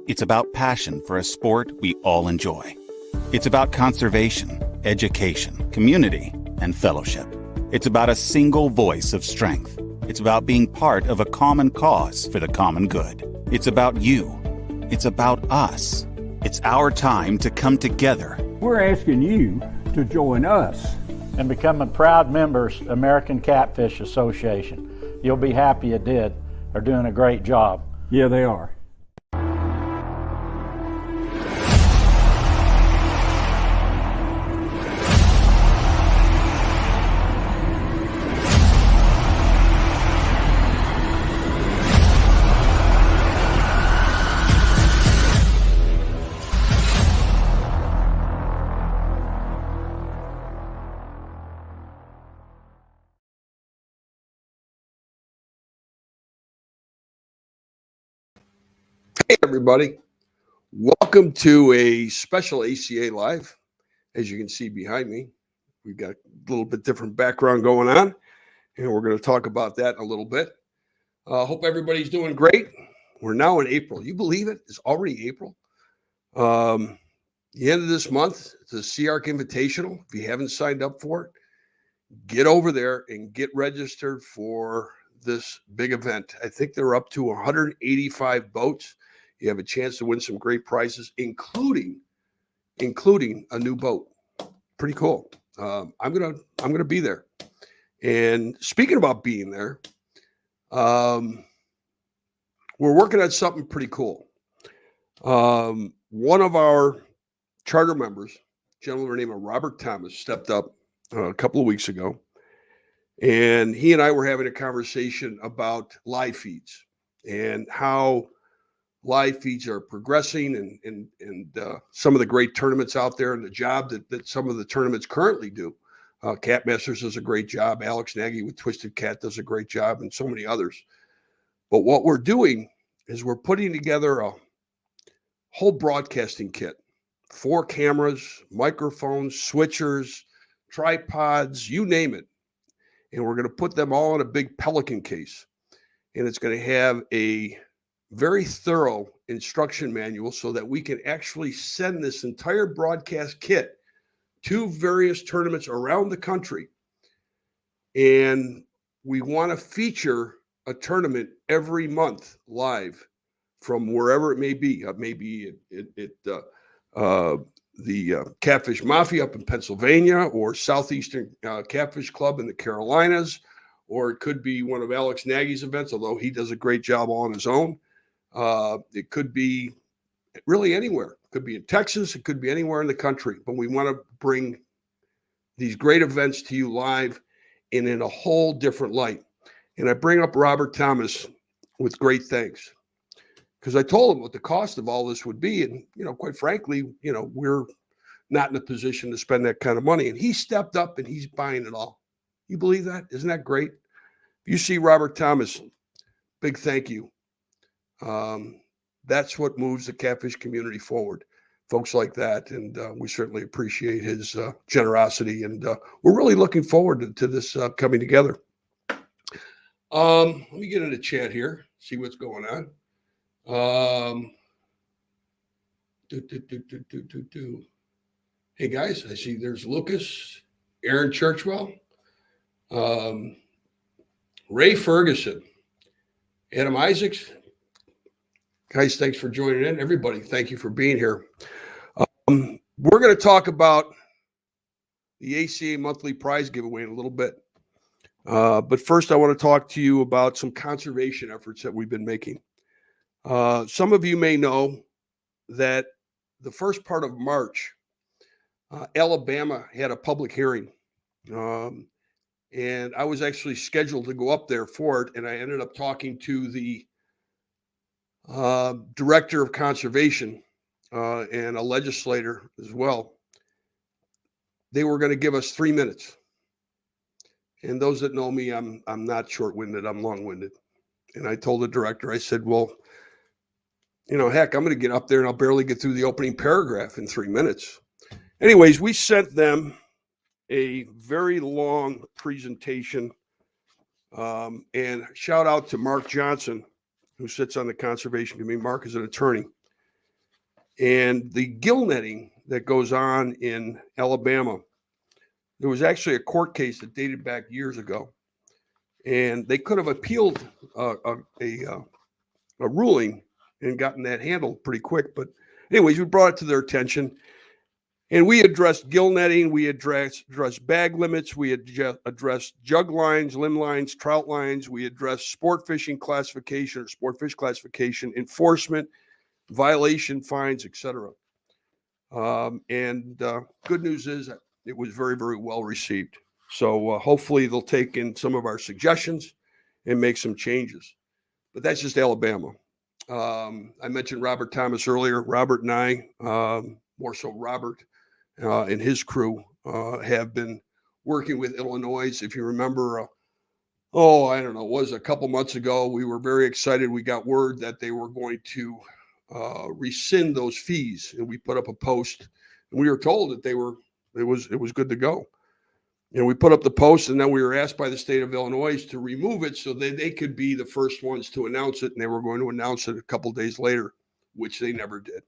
It's about passion for a sport we all enjoy. It's about conservation, education, community, and fellowship. It's about a single voice of strength. It's about being part of a common cause for the common good. It's about you. It's about us. It's our time to come together. We're asking you to join us and become a proud members American Catfish Association. You'll be happy you did. They're doing a great job. Yeah, they are. Hey everybody, welcome to a special ACA Live. As you can see behind me, we've got a little bit different background going on, and we're going to talk about that in a little bit. Hope everybody's doing great. We're now in April. You believe it? It's already April. The end of this month, it's a CARC Invitational. If you haven't signed up for it, get over there and get registered for this big event. I think they're up to 185 boats. You have a chance to win some great prizes, including a new boat. Pretty cool. I'm gonna be there. And speaking about being there, we're working on something pretty cool. One of our charter members, a gentleman named Robert Thomas, stepped up a couple of weeks ago, and he and I were having a conversation about live feeds and how live feeds are progressing and some of the great tournaments out there and the job that some of the tournaments currently do. Cat Masters does a great job. Alex Nagy with Twisted Cat does a great job, and so many others. But what we're doing is we're putting together a whole broadcasting kit. 4 cameras, microphones, switchers, tripods, you name it. And we're going to put them all in a big Pelican case. And it's going to have a very thorough instruction manual so that we can actually send this entire broadcast kit to various tournaments around the country. And we want to feature a tournament every month live from wherever it may be. Maybe the Catfish Mafia up in Pennsylvania, or Southeastern Catfish Club in the Carolinas, or it could be one of Alex Nagy's events, although he does a great job all on his own. It could be really anywhere. It could be in Texas. It could be anywhere in the country. But we want to bring these great events to you live and in a whole different light. And I bring up Robert Thomas with great thanks, because I told him what the cost of all this would be. And, quite frankly, we're not in a position to spend that kind of money. And he stepped up and he's buying it all. You believe that? Isn't that great? If you see Robert Thomas, big thank you. That's what moves the catfish community forward, folks like that. And we certainly appreciate his generosity. And we're really looking forward to this coming together. Let me get in the chat here, see what's going on. Hey guys, I see there's Lucas, Aaron Churchwell, Ray Ferguson, Adam Isaacs. Guys, thanks for joining in. Everybody, thank you for being here. We're going to talk about the ACA monthly prize giveaway in a little bit. But first, I want to talk to you about some conservation efforts that we've been making. Some of you may know that the first part of March, Alabama had a public hearing. And I was actually scheduled to go up there for it. And I ended up talking to the director of conservation and a legislator as well. They were going to give us 3 minutes. And those that know me, I'm not short-winded, I'm long-winded. And I told the director, I said, well, heck, I'm going to get up there and I'll barely get through the opening paragraph in 3 minutes. Anyways, we sent them a very long presentation. And shout out to Mark Johnson, who sits on the Conservation Committee. Mark is an attorney. And the gill netting that goes on in Alabama, there was actually a court case that dated back years ago, and they could have appealed a ruling and gotten that handled pretty quick. But anyways, we brought it to their attention, and we addressed gill netting, we addressed bag limits, we addressed jug lines, limb lines, trout lines, we addressed sport fishing classification or sport fish classification, enforcement, violation fines, etc. Good news is it was very, very well received. So hopefully they'll take in some of our suggestions and make some changes. But that's just Alabama. I mentioned Robert Thomas earlier. Robert and I, more so Robert and his crew, have been working with Illinois. If you remember, I don't know, it was a couple months ago, we were very excited. We got word that they were going to rescind those fees, and we put up a post, and we were told that it was good to go. And we put up the post, and then we were asked by the state of Illinois to remove it so that they could be the first ones to announce it, and they were going to announce it a couple days later, which they never did.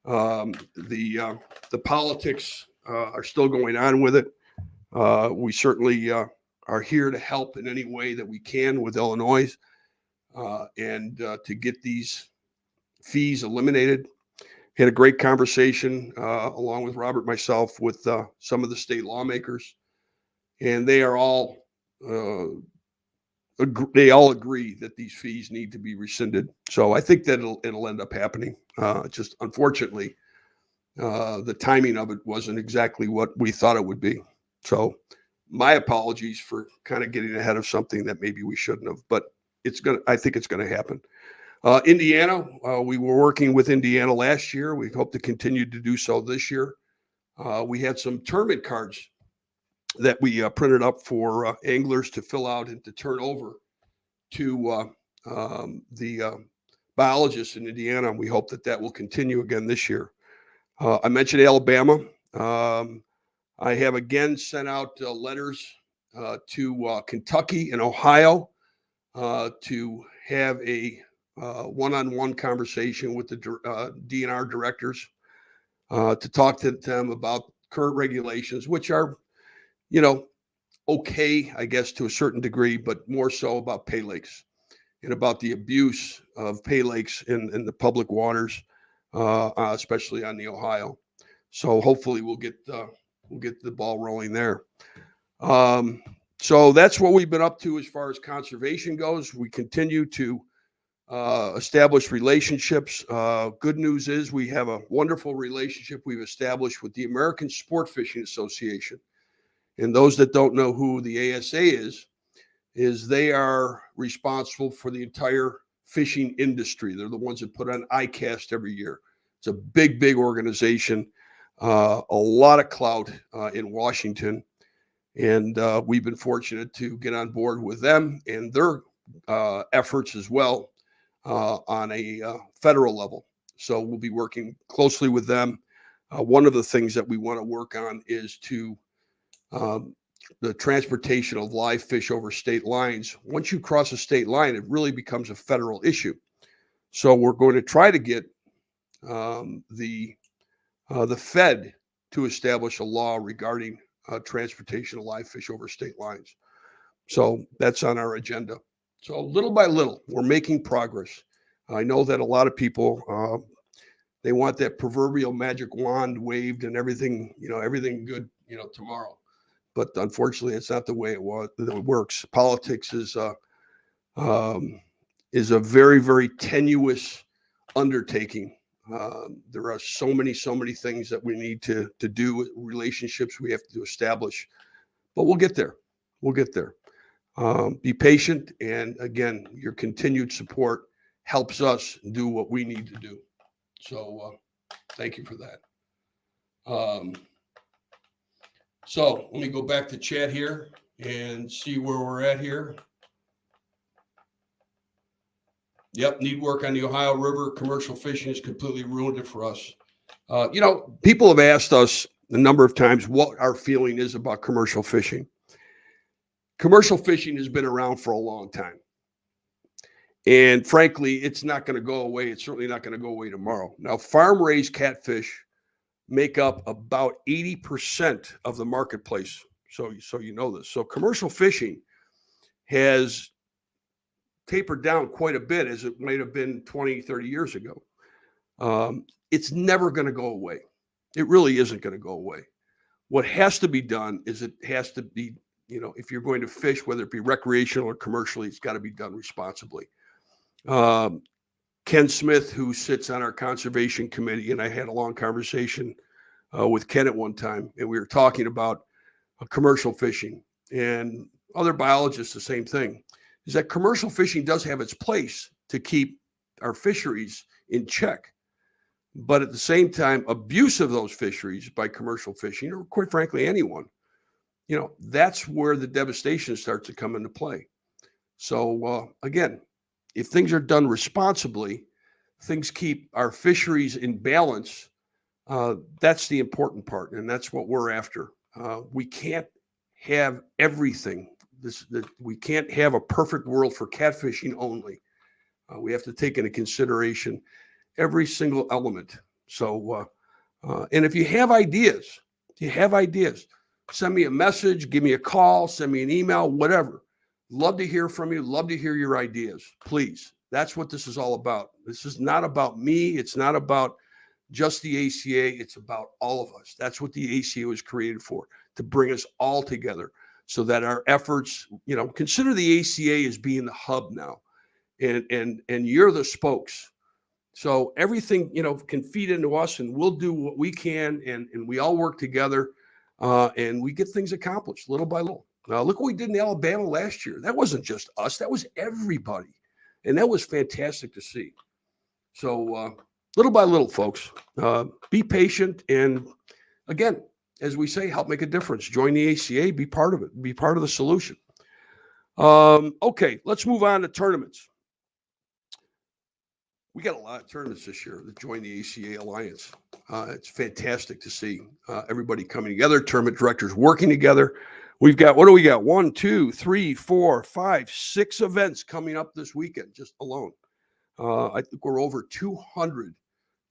The politics are still going on with it. We certainly are here to help in any way that we can with Illinois and to get these fees eliminated. Had a great conversation along with Robert, myself, with some of the state lawmakers, and they are all agree that these fees need to be rescinded. So I think that it'll end up happening. Just unfortunately, the timing of it wasn't exactly what we thought it would be. So my apologies for kind of getting ahead of something that maybe we shouldn't have, but I think it's going to happen. Indiana, we were working with Indiana last year. We hope to continue to do so this year. We had some tournament cards that we printed up for anglers to fill out and to turn over to the biologists in Indiana. And we hope that will continue again this year. I mentioned Alabama. I have again sent out letters to Kentucky and Ohio to have a one-on-one conversation with the DNR directors to talk to them about current regulations, which are, okay, I guess, to a certain degree, but more so about pay lakes and about the abuse of pay lakes in the public waters, especially on the Ohio. So hopefully we'll get the ball rolling there. So that's what we've been up to as far as conservation goes. We continue to establish relationships. Good news is we have a wonderful relationship we've established with the American Sport Fishing Association. And those that don't know who the ASA is they are responsible for the entire fishing industry. They're the ones that put on ICAST every year. It's a big, big organization, a lot of clout in Washington. And we've been fortunate to get on board with them and their efforts as well on a federal level. So we'll be working closely with them. One of the things that we want to work on is to the transportation of live fish over state lines. Once you cross a state line, it really becomes a federal issue. So we're going to try to get the Fed to establish a law regarding transportation of live fish over state lines. So that's on our agenda. So little by little, we're making progress. I know that a lot of people, they want that proverbial magic wand waved and everything, everything good, tomorrow. But unfortunately, it's not the way it works. Politics is a very, very tenuous undertaking. There are so many things that we need to do, relationships we have to establish, but we'll get there. We'll get there. Be patient. And again, your continued support helps us do what we need to do. So thank you for that. So let me go back to chat here and see where we're at here. Yep, need work on the Ohio River. Commercial fishing has completely ruined it for us. People have asked us a number of times what our feeling is about commercial fishing. Commercial fishing has been around for a long time. And frankly, it's not going to go away. It's certainly not going to go away tomorrow. Now, farm-raised catfish make up about 80% of the marketplace. So you know this. So commercial fishing has tapered down quite a bit, as it might have been 20, 30 years ago. It's never going to go away. It really isn't going to go away. What has to be done is it has to be, if you're going to fish, whether it be recreational or commercially, it's got to be done responsibly. Ken Smith, who sits on our conservation committee, and I had a long conversation with Ken at one time, and we were talking about commercial fishing, and other biologists, the same thing, is that commercial fishing does have its place to keep our fisheries in check. But at the same time, abuse of those fisheries by commercial fishing, or quite frankly, anyone, that's where the devastation starts to come into play. So again, if things are done responsibly, things keep our fisheries in balance. That's the important part, and that's what we're after. We can't have everything. We can't have a perfect world for catfishing only. We have to take into consideration every single element. So, and if you have ideas, send me a message, give me a call, send me an email, whatever. Love to hear from you. Love to hear your ideas, please. That's what this is all about. This is not about me. It's not about just the ACA. It's about all of us. That's what the ACA was created for, to bring us all together so that our efforts, consider the ACA as being the hub now, and you're the spokes. So everything, can feed into us, and we'll do what we can, and we all work together, and we get things accomplished little by little. Look what we did in Alabama last year. That wasn't just us. That was everybody. And that was fantastic to see. So little by little, folks, be patient. And again, as we say, help make a difference. Join the ACA. Be part of it. Be part of the solution. Okay, let's move on to tournaments. We got a lot of tournaments this year that join the ACA Alliance. It's fantastic to see everybody coming together, tournament directors working together. We've got, what do we got? 1, 2, 3, 4, 5, 6 events coming up this weekend, just alone. I think we're over 200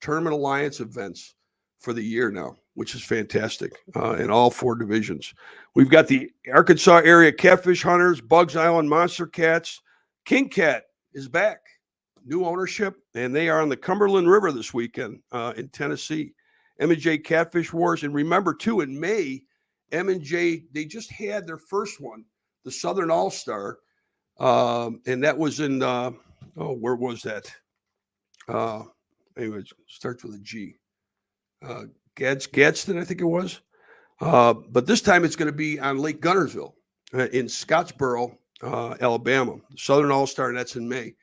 Tournament Alliance events for the year now, which is fantastic, in all 4 divisions. We've got the Arkansas area Catfish Hunters, Bugs Island Monster Cats. King Cat is back, new ownership, and they are on the Cumberland River this weekend in Tennessee. M&J Catfish Wars. And remember, too, in May, M&J, they just had their first one, the Southern All-Star, and that was in, where was that? Anyway, it starts with a G. Gadsden, I think it was. But this time it's going to be on Lake Guntersville in Scottsboro, Alabama. Southern All-Star, and that's in May.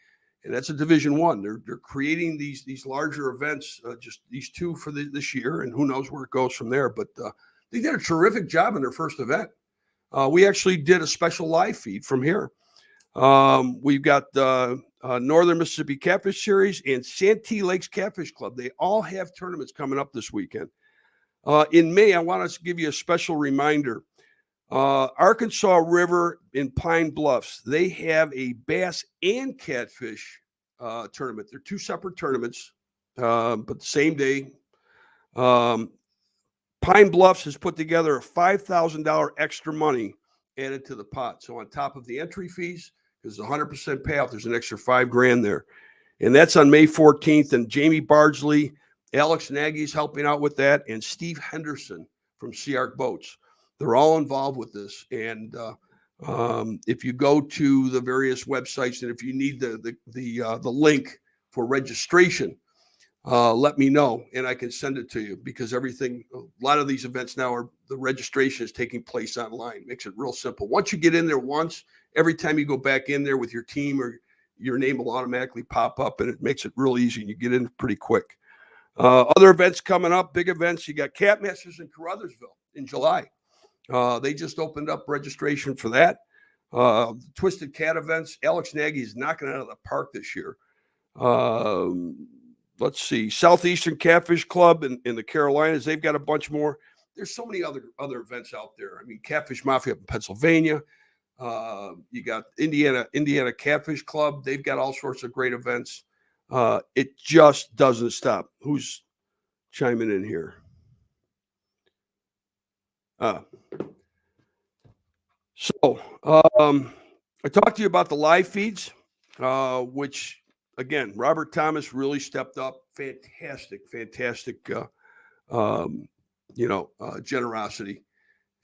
And that's a Division I. They're creating these larger events, just these 2 for this year, and who knows where it goes from there. But they did a terrific job in their first event. We actually did a special live feed from here. We've got Northern Mississippi Catfish Series and Santee Lakes Catfish Club. They all have tournaments coming up this weekend. In May, I want to give you a special reminder. Arkansas River in Pine Bluffs, they have a bass and catfish tournament. They're 2 separate tournaments, but the same day. Pine Bluffs has put together a $5,000 extra money added to the pot. So on top of the entry fees, because it's 100% payout, there's an extra $5,000 there. And that's on May 14th. And Jamie Bardsley, Alex Nagy's helping out with that, and Steve Henderson from Sea Arc Boats. They're all involved with this. And if you go to the various websites, and if you need the link for registration, let me know, and I can send it to you, because a lot of these events now the registration is taking place online. Makes it real simple. Once you get in there once, every time you go back in there with your team, or your name will automatically pop up, and it makes it real easy, and you get in pretty quick. Other events coming up, big events. You got Cat Masters in Caruthersville in July. They just opened up registration for that. Twisted Cat events. Alex Nagy is knocking it out of the park this year. Let's see, Southeastern Catfish Club in the Carolinas. They've got a bunch more. There's so many other events out there. I mean, Catfish Mafia up in Pennsylvania. You got Indiana Catfish Club. They've got all sorts of great events. It just doesn't stop. Who's chiming in here? So I talked to you about the live feeds, which again, Robert Thomas really stepped up. Fantastic generosity.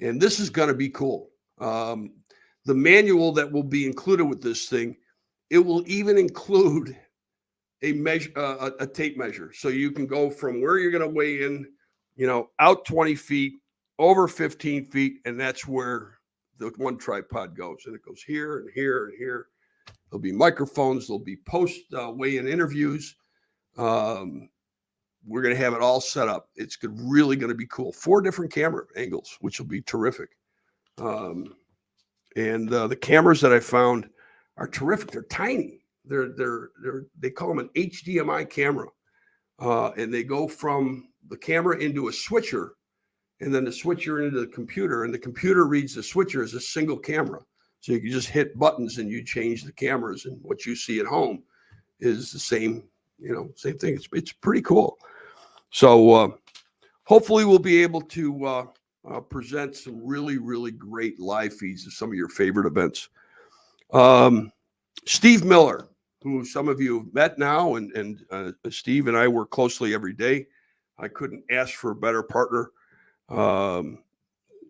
And this is going to be cool. The manual that will be included with this thing, it will even include a tape measure. So you can go from where you're going to weigh in, out 20 feet, over 15 feet, and that's where the one tripod goes. And it goes here and here and here. There'll be microphones. There'll be post weigh-in interviews. We're going to have it all set up. It's really going to be cool. 4 different camera angles, which will be terrific. And the cameras that I found are terrific. They're tiny. They call them an HDMI camera, and they go from the camera into a switcher, and then the switcher into the computer, and the computer reads the switcher as a single camera. So you can just hit buttons and you change the cameras, and what you see at home is the same, same thing. It's pretty cool. So hopefully we'll be able to present some really, really great live feeds of some of your favorite events. Steve Miller, who some of you have met now, and Steve and I work closely every day. I couldn't ask for a better partner.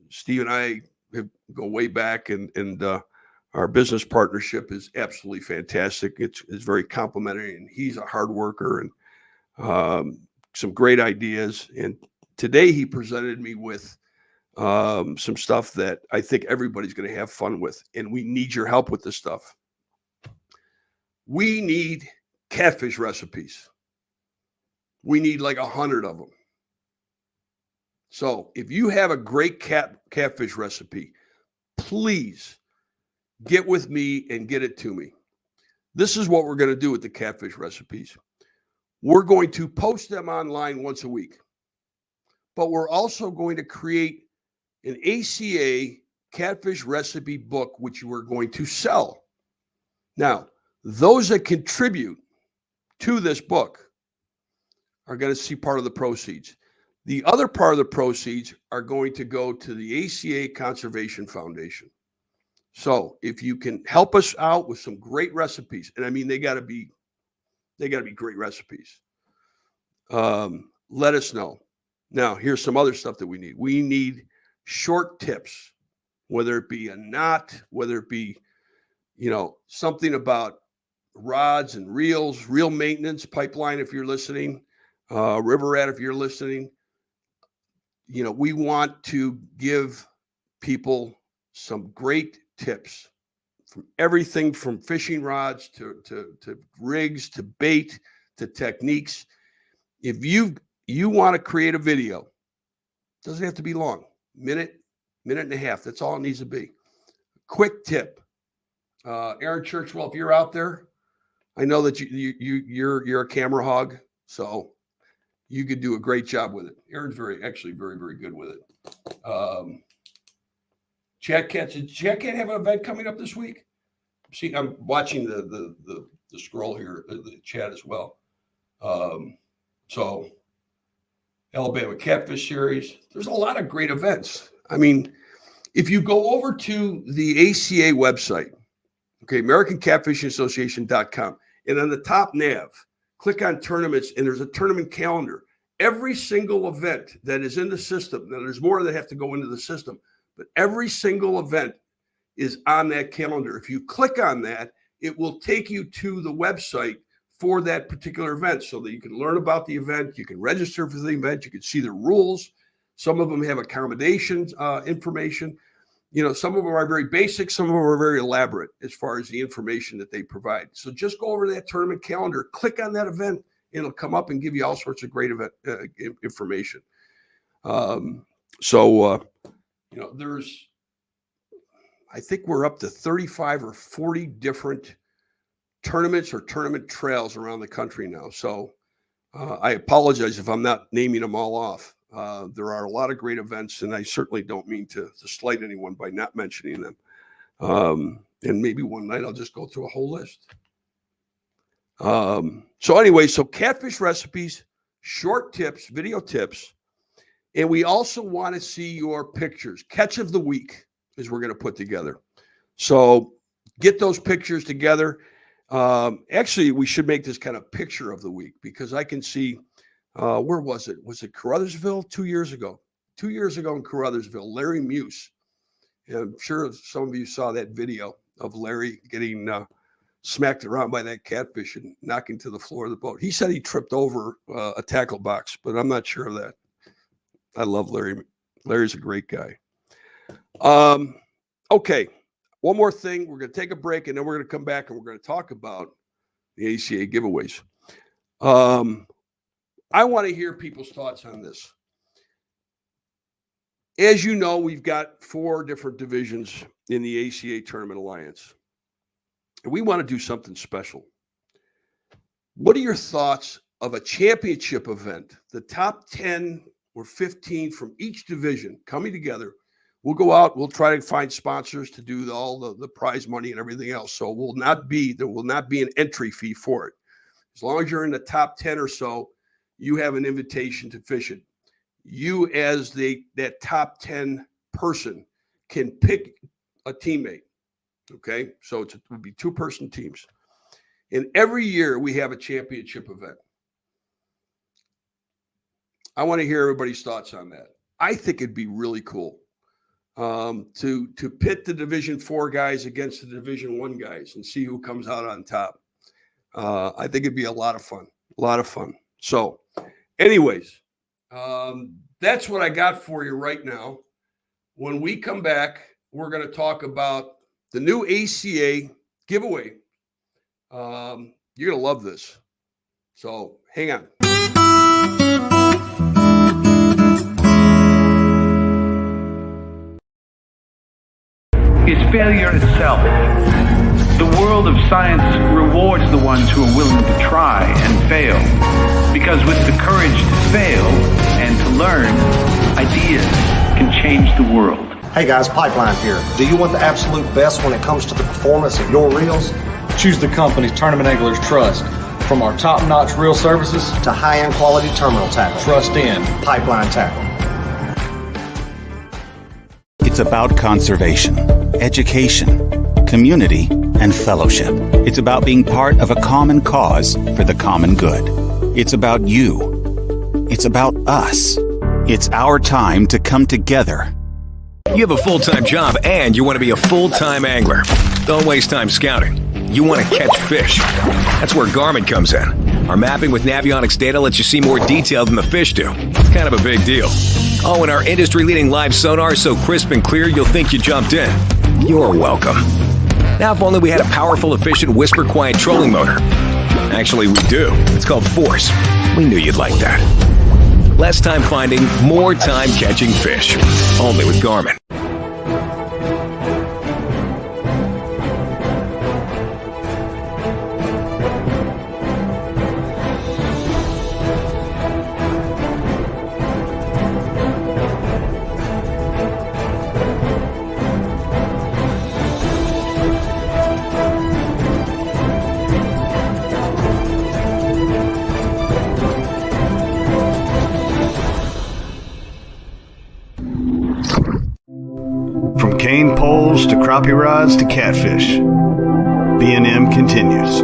Steve and I go way back, and our business partnership is absolutely fantastic. It's very complimentary, and he's a hard worker and some great ideas. And today he presented me with some stuff that I think everybody's going to have fun with, and we need your help with this stuff. We need catfish recipes. We need like 100 of them. So if you have a great catfish recipe, please get with me and get it to me. This is what we're going to do with the catfish recipes. We're going to post them online once a week, but we're also going to create an ACA catfish recipe book, which we're going to sell. Now, those that contribute to this book are going to see part of the proceeds. The other part of the proceeds are going to go to the ACA Conservation Foundation. So if you can help us out with some great recipes, and I mean, they got to be great recipes. Let us know. Now, here's some other stuff that we need. We need short tips, whether it be a knot, whether it be, something about rods and reels, reel maintenance, pipeline, if you're listening, river rat, if you're listening. We want to give people some great tips from everything from fishing rods to rigs, to bait, to techniques. If you want to create a video, doesn't have to be long, minute and a half. That's all it needs to be. Quick tip. Aaron Churchwell, if you're out there, I know that you're a camera hog, so you could do a great job with it. Aaron's very, very good with it. Chad Cat, did Chad Cat have an event coming up this week? See, I'm watching the scroll here, the chat as well. So Alabama Catfish Series. There's a lot of great events. I mean, if you go over to the ACA website, okay, AmericanCatfishingAssociation.com, and on the top nav, click on tournaments, and there's a tournament calendar. Every single event that is in the system, now there's more that have to go into the system, but every single event is on that calendar. If you click on that, it will take you to the website for that particular event so that you can learn about the event, you can register for the event, you can see the rules. Some of them have accommodations information. Some of them are very basic, some of them are very elaborate as far as the information that they provide. So just go over to that tournament calendar, click on that event, and it'll come up and give you all sorts of great event information. There's, I think we're up to 35 or 40 different tournaments or tournament trails around the country now. So I apologize if I'm not naming them all off. There are a lot of great events, and I certainly don't mean to slight anyone by not mentioning them. And maybe one night I'll just go through a whole list. So anyway, so catfish recipes, short tips, video tips. And we also want to see your pictures. Catch of the week is we're going to put together. So get those pictures together. Actually, we should make this kind of picture of the week, because I can see, where was it? Was it Caruthersville 2 years ago? 2 years ago in Caruthersville, Larry Muse. And I'm sure some of you saw that video of Larry getting smacked around by that catfish and knocking to the floor of the boat. He said he tripped over a tackle box, but I'm not sure of that. I love Larry. Larry's a great guy. Okay, one more thing. We're going to take a break, and then we're going to come back, and we're going to talk about the ACA giveaways. I want to hear people's thoughts on this. As you know, we've got 4 different divisions in the ACA Tournament Alliance, and we want to do something special. What are your thoughts of a championship event? The top 10 or 15 from each division coming together. We'll go out, we'll try to find sponsors to do all the prize money and everything else. So there will not be an entry fee for it. As long as you're in the top 10 or so, you have an invitation to fish it. You, as that top 10 person, can pick a teammate. Okay, so it would be 2-person teams. And every year we have a championship event. I want to hear everybody's thoughts on that. I think it'd be really cool to pit the Division 4 guys against the Division 1 guys and see who comes out on top. I think it'd be a lot of fun. A lot of fun. So, anyways, that's what I got for you right now. When we come back, we're going to talk about the new ACA giveaway. You're going to love this. So, hang on. Is failure itself. The world of science rewards the ones who are willing to try and fail, because with the courage to fail and to learn, ideas can change the world. Hey guys, Pipeline here. Do you want the absolute best when it comes to the performance of your reels? Choose the company Tournament Anglers trust. From our top-notch reel services to high-end quality terminal tackle. Trust in Pipeline Tackle. It's about conservation, education, community, and fellowship. It's about being part of a common cause for the common good. It's about you. It's about us. It's our time to come together. You have a full-time job and you want to be a full-time angler. Don't waste time scouting. You want to catch fish. That's where Garmin comes in. Our mapping with Navionics data lets you see more detail than the fish do. It's kind of a big deal. Oh, and our industry-leading live sonar is so crisp and clear you'll think you jumped in. You're welcome. Now, if only we had a powerful, efficient, whisper-quiet trolling motor. Actually, we do. It's called Force. We knew you'd like that. Less time finding, more time catching fish. Only with Garmin. From cane poles to crappie rods to catfish, B&M continues.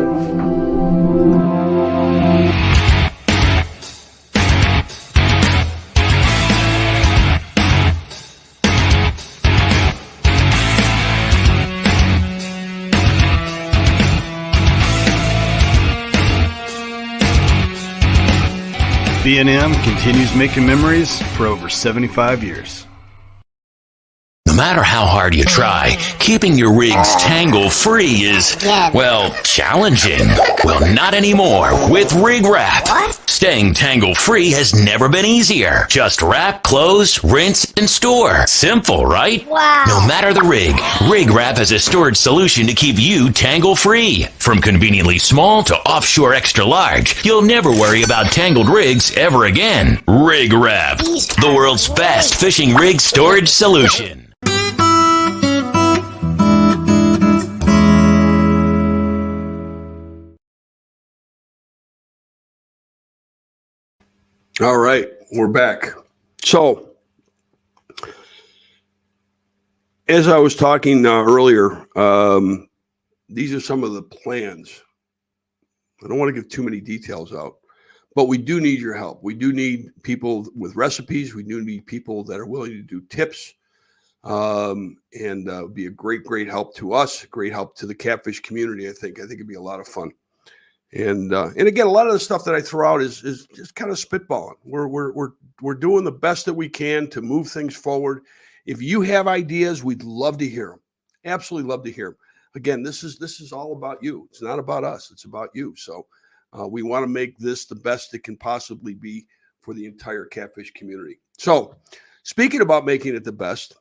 B&M continues making memories for over 75 years. No matter how hard you try, keeping your rigs tangle-free is, well, challenging. Well, not anymore with Rig Wrap. Staying tangle-free has never been easier. Just wrap, close, rinse, and store. Simple, right? Wow. No matter the rig, Rig Wrap has a storage solution to keep you tangle-free. From conveniently small to offshore extra large, you'll never worry about tangled rigs ever again. Rig Wrap, the world's best fishing rig storage solution. All right, we're back. So, as I was talking earlier, these are some of the plans. I don't want to give too many details out, but we do need your help. We do need people with recipes. We do need people that are willing to do tips, and be a great help to us, great help to the catfish community. I think it'd be a lot of fun. And again, a lot of the stuff that I throw out is just kind of spitballing. We're doing the best that we can to move things forward. If you have ideas, we'd love to hear them. Absolutely love to hear them. Again, this is all about you. It's not about us. It's about you. So we want to make this the best it can possibly be for the entire catfish community. So speaking about making it the best,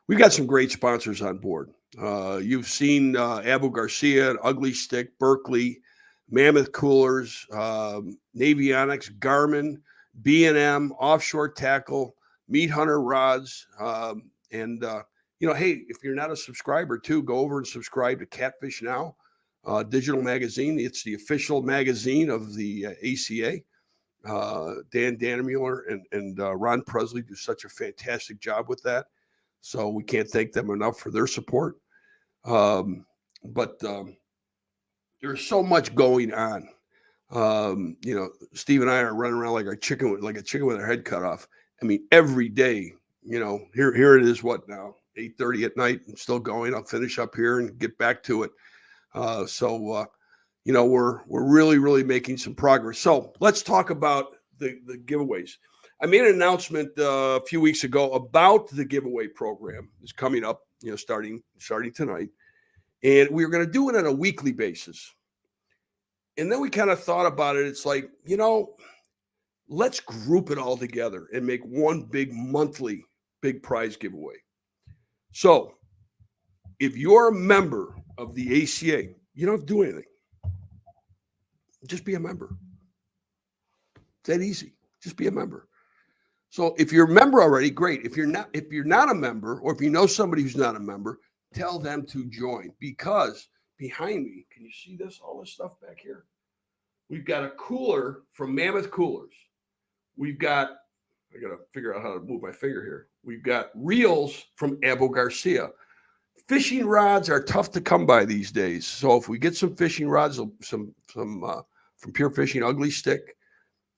we've got some great sponsors on board. You've seen Abu Garcia, Ugly Stick, Berkeley, Mammoth Coolers, Navionics, Garmin, B&M, Offshore Tackle, Meat Hunter Rods, and hey, if you're not a subscriber too, go over and subscribe to Catfish Now, digital magazine. It's the official magazine of the ACA. Dan Dannemuller and Ron Presley do such a fantastic job with that. So we can't thank them enough for their support. But there's so much going on. Steve and I are running around like a chicken with our head cut off. I mean, every day, here it is, what now, 8:30 at night, I'm still going. I'll finish up here and get back to it. We're really making some progress. So let's talk about the giveaways. I made an announcement a few weeks ago about the giveaway program. It's coming up, starting tonight. And we were going to do it on a weekly basis. And then we kind of thought about it. It's like, let's group it all together and make one big monthly big prize giveaway. So if you're a member of the ACA, you don't have to do anything. Just be a member. It's that easy. Just be a member. So if you're a member already, great. If you're not a member, or if you know somebody who's not a member, tell them to join, because behind me, can you see this? All this stuff back here? We've got a cooler from Mammoth Coolers. I got to figure out how to move my finger here. We've got reels from Abu Garcia. Fishing rods are tough to come by these days. So if we get some fishing rods, some from Pure Fishing Ugly Stick,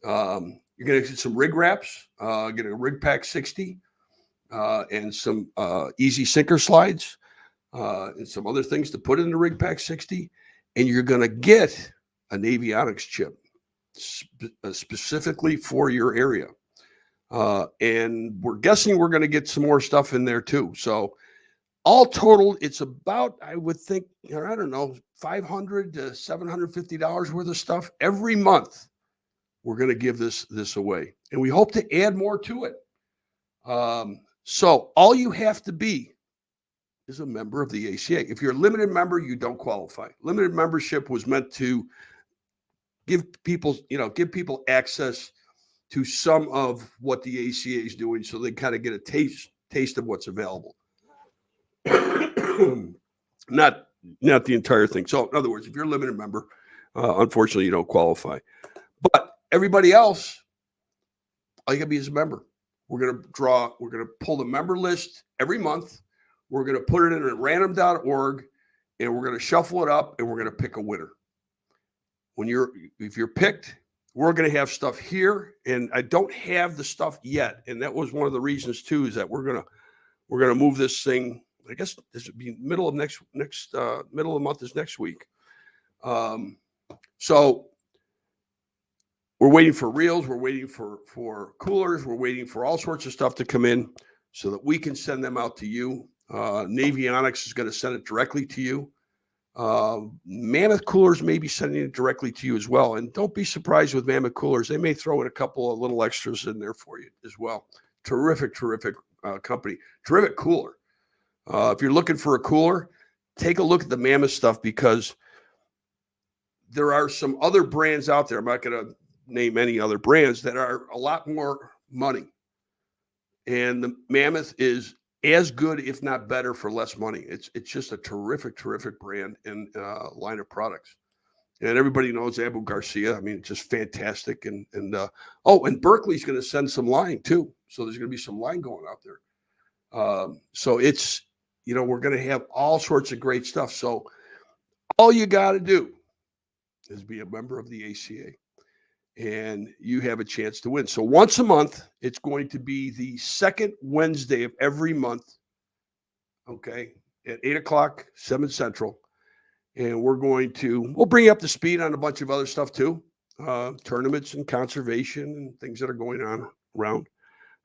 you're going to get some rig wraps, get a Rig Pack 60, and some easy sinker slides, and some other things to put in the Rig Pack 60. And you're going to get a Navionics chip specifically for your area. And we're guessing we're going to get some more stuff in there too. So all total, it's about, I would think, I don't know, $500 to $750 worth of stuff every month. We're going to give this away, and we hope to add more to it. So all you have to be is a member of the ACA. If you're a limited member, you don't qualify. Limited membership was meant to give people access to some of what the ACA is doing, so they kind of get a taste of what's available. Not the entire thing. So in other words, if you're a limited member, unfortunately, you don't qualify. But everybody else, all you gotta be is a member. We're gonna pull the member list every month. We're gonna put it in at random.org, and we're gonna shuffle it up, and we're gonna pick a winner. If you're picked, we're gonna have stuff here, and I don't have the stuff yet. And that was one of the reasons too, is that we're gonna move this thing. I guess this would be middle of the month is next week. So we're waiting for reels. We're waiting for coolers. We're waiting for all sorts of stuff to come in so that we can send them out to you. Navionics is going to send it directly to you. Mammoth Coolers may be sending it directly to you as well. And don't be surprised with Mammoth Coolers. They may throw in a couple of little extras in there for you as well. Terrific company. Terrific cooler. If you're looking for a cooler, take a look at the Mammoth stuff, because there are some other brands out there. I'm not going to name any other brands that are a lot more money. And the Mammoth is as good, if not better, for less money. It's just a terrific brand and line of products. And everybody knows Abu Garcia. I mean, it's just fantastic. And Berkeley's going to send some line too. So there's going to be some line going out there. So it's, we're going to have all sorts of great stuff. So all you got to do is be a member of the ACA, and you have a chance to win. So once a month, it's going to be the second Wednesday of every month. Okay. At 8:00, 7 Central. And we'll bring you up to speed on a bunch of other stuff too. Tournaments and conservation and things that are going on around.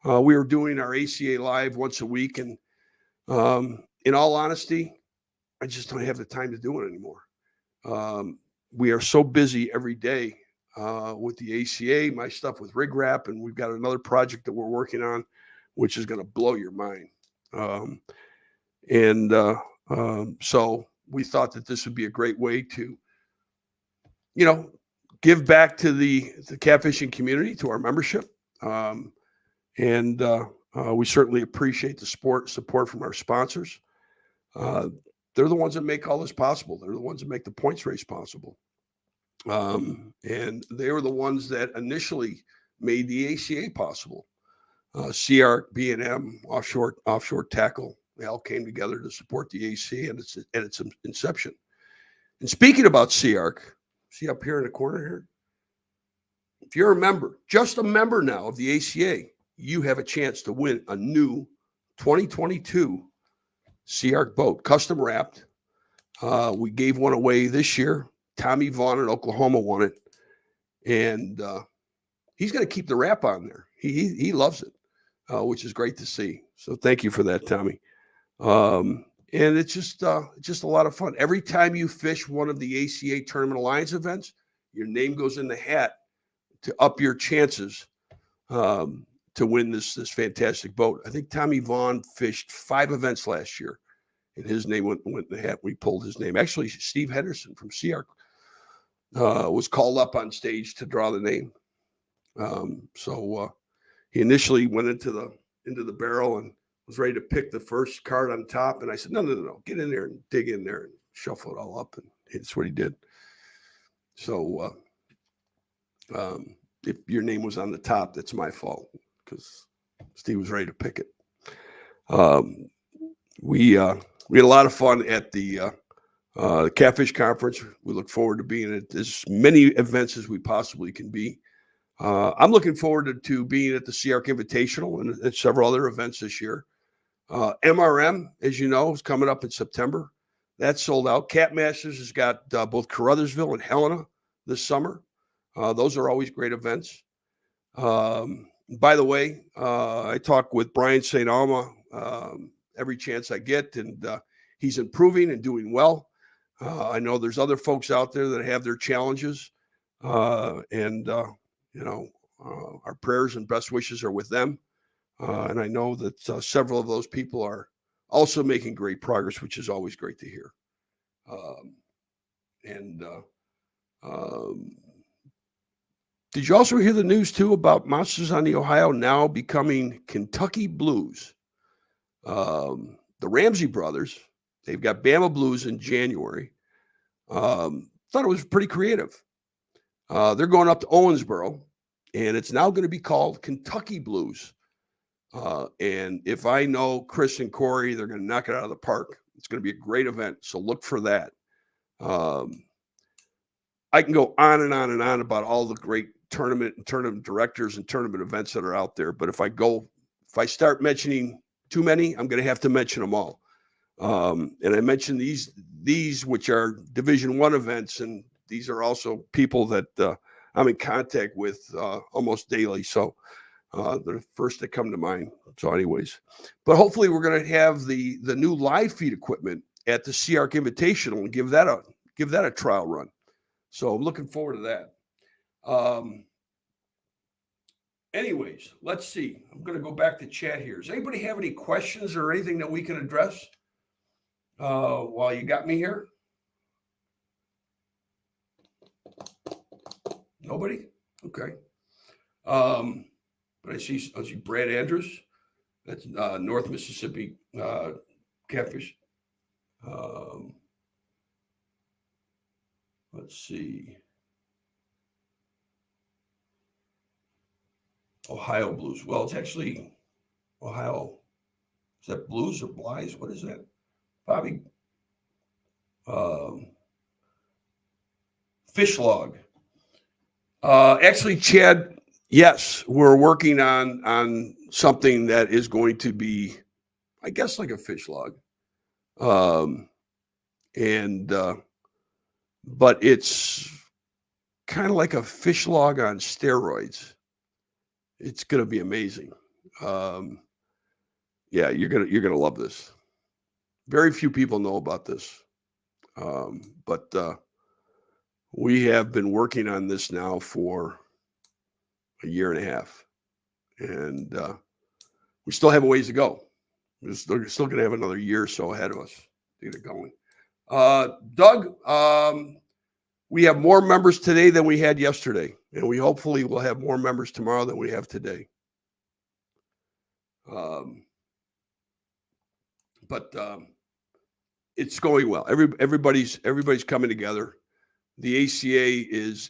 We are doing our ACA Live once a week. And in all honesty, I just don't have the time to do it anymore. We are so busy every day with the ACA, my stuff with Rig Wrap, and we've got another project that we're working on, which is going to blow your mind. So we thought that this would be a great way to, give back to the catfishing community, to our membership. We certainly appreciate the support from our sponsors. They're the ones that make all this possible. They're the ones that make the points race possible. And they were the ones that initially made the ACA possible. CR, B&M, offshore tackle, they all came together to support the ACA at its inception. And speaking about CR, see up here in the corner here? If you're a member, just a member now of the ACA, you have a chance to win a new 2022 CR boat, custom wrapped. We gave one away this year. Tommy Vaughn in Oklahoma won it. And he's going to keep the wrap on there. He loves it, which is great to see. So thank you for that, Tommy. And it's just a lot of fun. Every time you fish one of the ACA Tournament Alliance events, your name goes in the hat to up your chances to win this fantastic boat. I think Tommy Vaughn fished 5 events last year, and his name went in the hat. We pulled his name. Actually, Steve Henderson from CR was called up on stage to draw the name. So he initially went into the barrel and was ready to pick the first card on top. And I said, no, get in there and dig in there and shuffle it all up. And that's what he did. So if your name was on the top, that's my fault because Steve was ready to pick it. We had a lot of fun at the Catfish Conference. We look forward to being at as many events as we possibly can be. I'm looking forward to being at the CRC Invitational and several other events this year. MRM, as you know, is coming up in September. That's sold out. Cat Masters has got both Caruthersville and Helena this summer. Those are always great events. By the way, I talk with Brian St. Alma every chance I get, and he's improving and doing well. I know there's other folks out there that have their challenges, our prayers and best wishes are with them. And I know that several of those people are also making great progress, which is always great to hear. Did you also hear the news, too, about Monsters on the Ohio now becoming Kentucky Blues? The Ramsey brothers, they've got Bama Blues in January. Thought it was pretty creative. They're going up to Owensboro, and it's now going to be called Kentucky Blues. And if I know Chris and Corey, they're going to knock it out of the park. It's going to be a great event, so look for that. I can go on and on and on about all the great tournament directors and tournament events that are out there. But if I start mentioning too many, I'm going to have to mention them all. And I mentioned these which are Division I events, and these are also people that I'm in contact with almost daily. So they're the first that come to mind. So anyways, but hopefully we're going to have the new live feed equipment at the CRC Invitational and give that a trial run. So I'm looking forward to that. Anyways, let's see. I'm going to go back to chat here. Does anybody have any questions or anything that we can address while you got me here? Nobody? Okay. But I see Brad Andrews. That's North Mississippi Catfish. Let's see. Ohio Blues. Well, it's actually Ohio. Is that Blues or Blyes? What is that? Bobby. Fish log. Actually, Chad, yes, we're working on something that is going to be, I guess, like a fish log. But it's kind of like a fish log on steroids. It's going to be amazing. Yeah, you're gonna love this. Very few people know about this, but we have been working on this now for a year and a half, and we still have a ways to go. We're still going to have another year or so ahead of us to get it going. Doug, we have more members today than we had yesterday, and we hopefully will have more members tomorrow than we have today. But it's going well. Everybody's coming together. The ACA is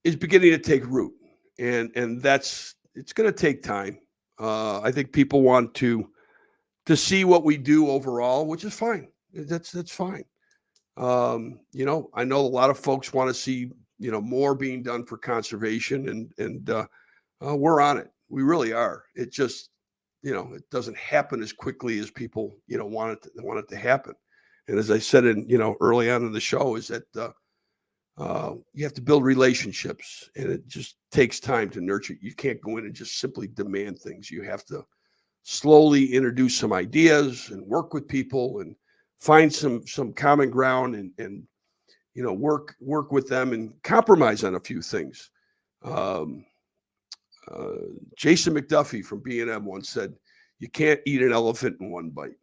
beginning to take root, and it's going to take time. I think people want to see what we do overall, which is fine. That's fine. You know, I know a lot of folks want to see, you know, more being done for conservation, and we're on it. We really are. It just, you know, it doesn't happen as quickly as people, you know, want it to happen. And as I said early on in the show, is that you have to build relationships, and it just takes time to nurture. You can't go in and just simply demand things. You have to slowly introduce some ideas and work with people and find some common ground, and you know, work with them and compromise on a few things. Jason McDuffie from B&M once said, "You can't eat an elephant in one bite,"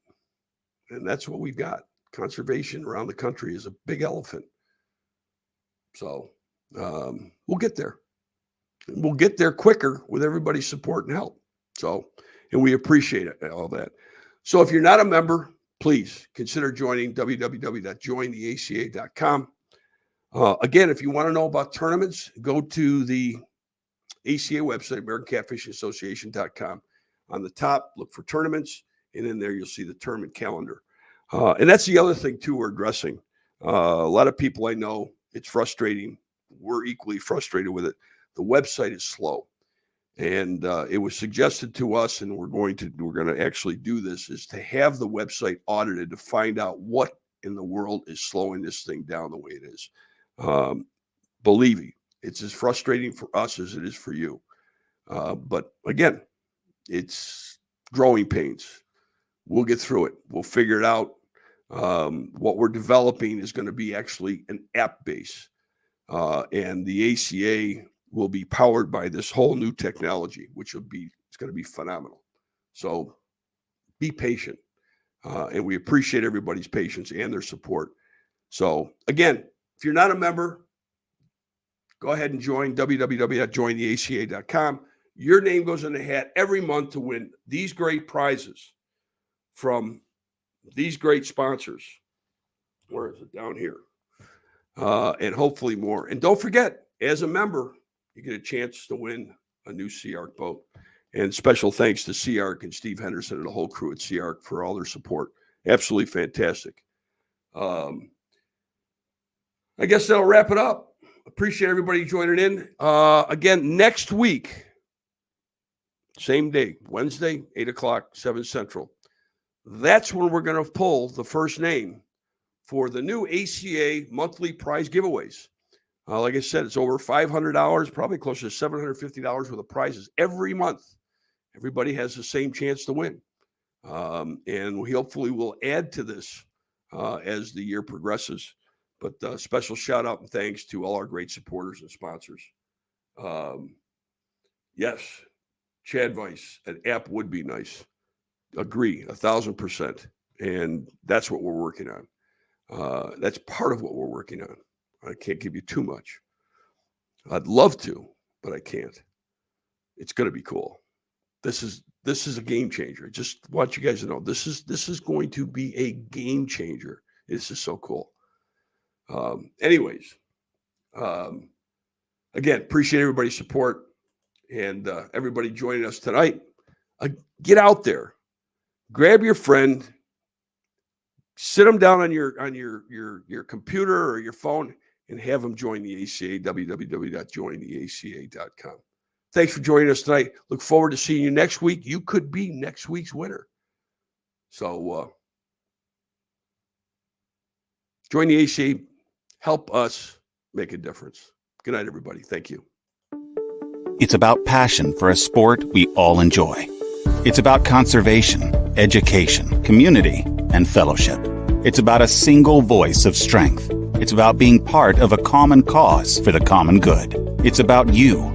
and that's what we've got. Conservation around the country is a big elephant. So we'll get there. We'll get there quicker with everybody's support and help. So, and we appreciate it, all that. So if you're not a member, please consider joining www.jointheaca.com. Again, if you want to know about tournaments, go to the ACA website, AmericanCatfishAssociation.com. On the top, look for tournaments, and in there you'll see the tournament calendar. And that's the other thing, too, we're addressing. A lot of people I know, it's frustrating. We're equally frustrated with it. The website is slow. And it was suggested to us, and we're going to actually do this, is to have the website audited to find out what in the world is slowing this thing down the way it is. Believe me, it's as frustrating for us as it is for you. But again, it's growing pains. We'll get through it. We'll figure it out. What we're developing is going to be actually an app base. And the ACA will be powered by this whole new technology, which it's going to be phenomenal. So be patient. And we appreciate everybody's patience and their support. So again, if you're not a member, go ahead and join www.jointheaca.com. Your name goes in the hat every month to win these great prizes from these great sponsors. Where is it? Down here. And hopefully more. And don't forget, as a member, you get a chance to win a new Sea Ark boat. And special thanks to Sea Ark and Steve Henderson and the whole crew at Sea Ark for all their support. Absolutely fantastic. I guess that'll wrap it up. Appreciate everybody joining in. Again, next week, same day, Wednesday, 8 o'clock, 7 Central. That's when we're going to pull the first name for the new ACA monthly prize giveaways. Like I said, it's over $500, probably close to $750 worth of prizes every month. Everybody has the same chance to win. And we hopefully will add to this as the year progresses. But special shout out and thanks to all our great supporters and sponsors. Yes, Chad Weiss, an app would be nice. Agree, 1,000%. And that's what we're working on. That's part of what we're working on. I can't give you too much. I'd love to, but I can't. It's going to be cool. This is a game changer. Just want you guys to know this is going to be a game changer It's just so cool. Anyways, again, appreciate everybody's support and everybody joining us tonight. Get out there, grab your friend, sit them down on your computer or your phone, and have them join the ACA. www.jointheaca.com. Thanks for joining us tonight. Look forward to seeing you next week. You could be next week's winner. So join the ACA. Help us make a difference. Good night, everybody. Thank you. It's about passion for a sport we all enjoy. It's about conservation, education, community, and fellowship. It's about a single voice of strength. It's about being part of a common cause for the common good. It's about you.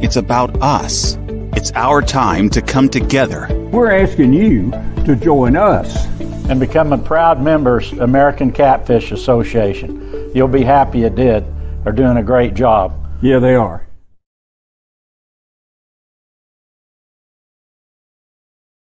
It's about us. It's our time to come together. We're asking you to join us and become a proud members American Catfish Association. You'll be happy you did. They're doing a great job. Yeah, they are.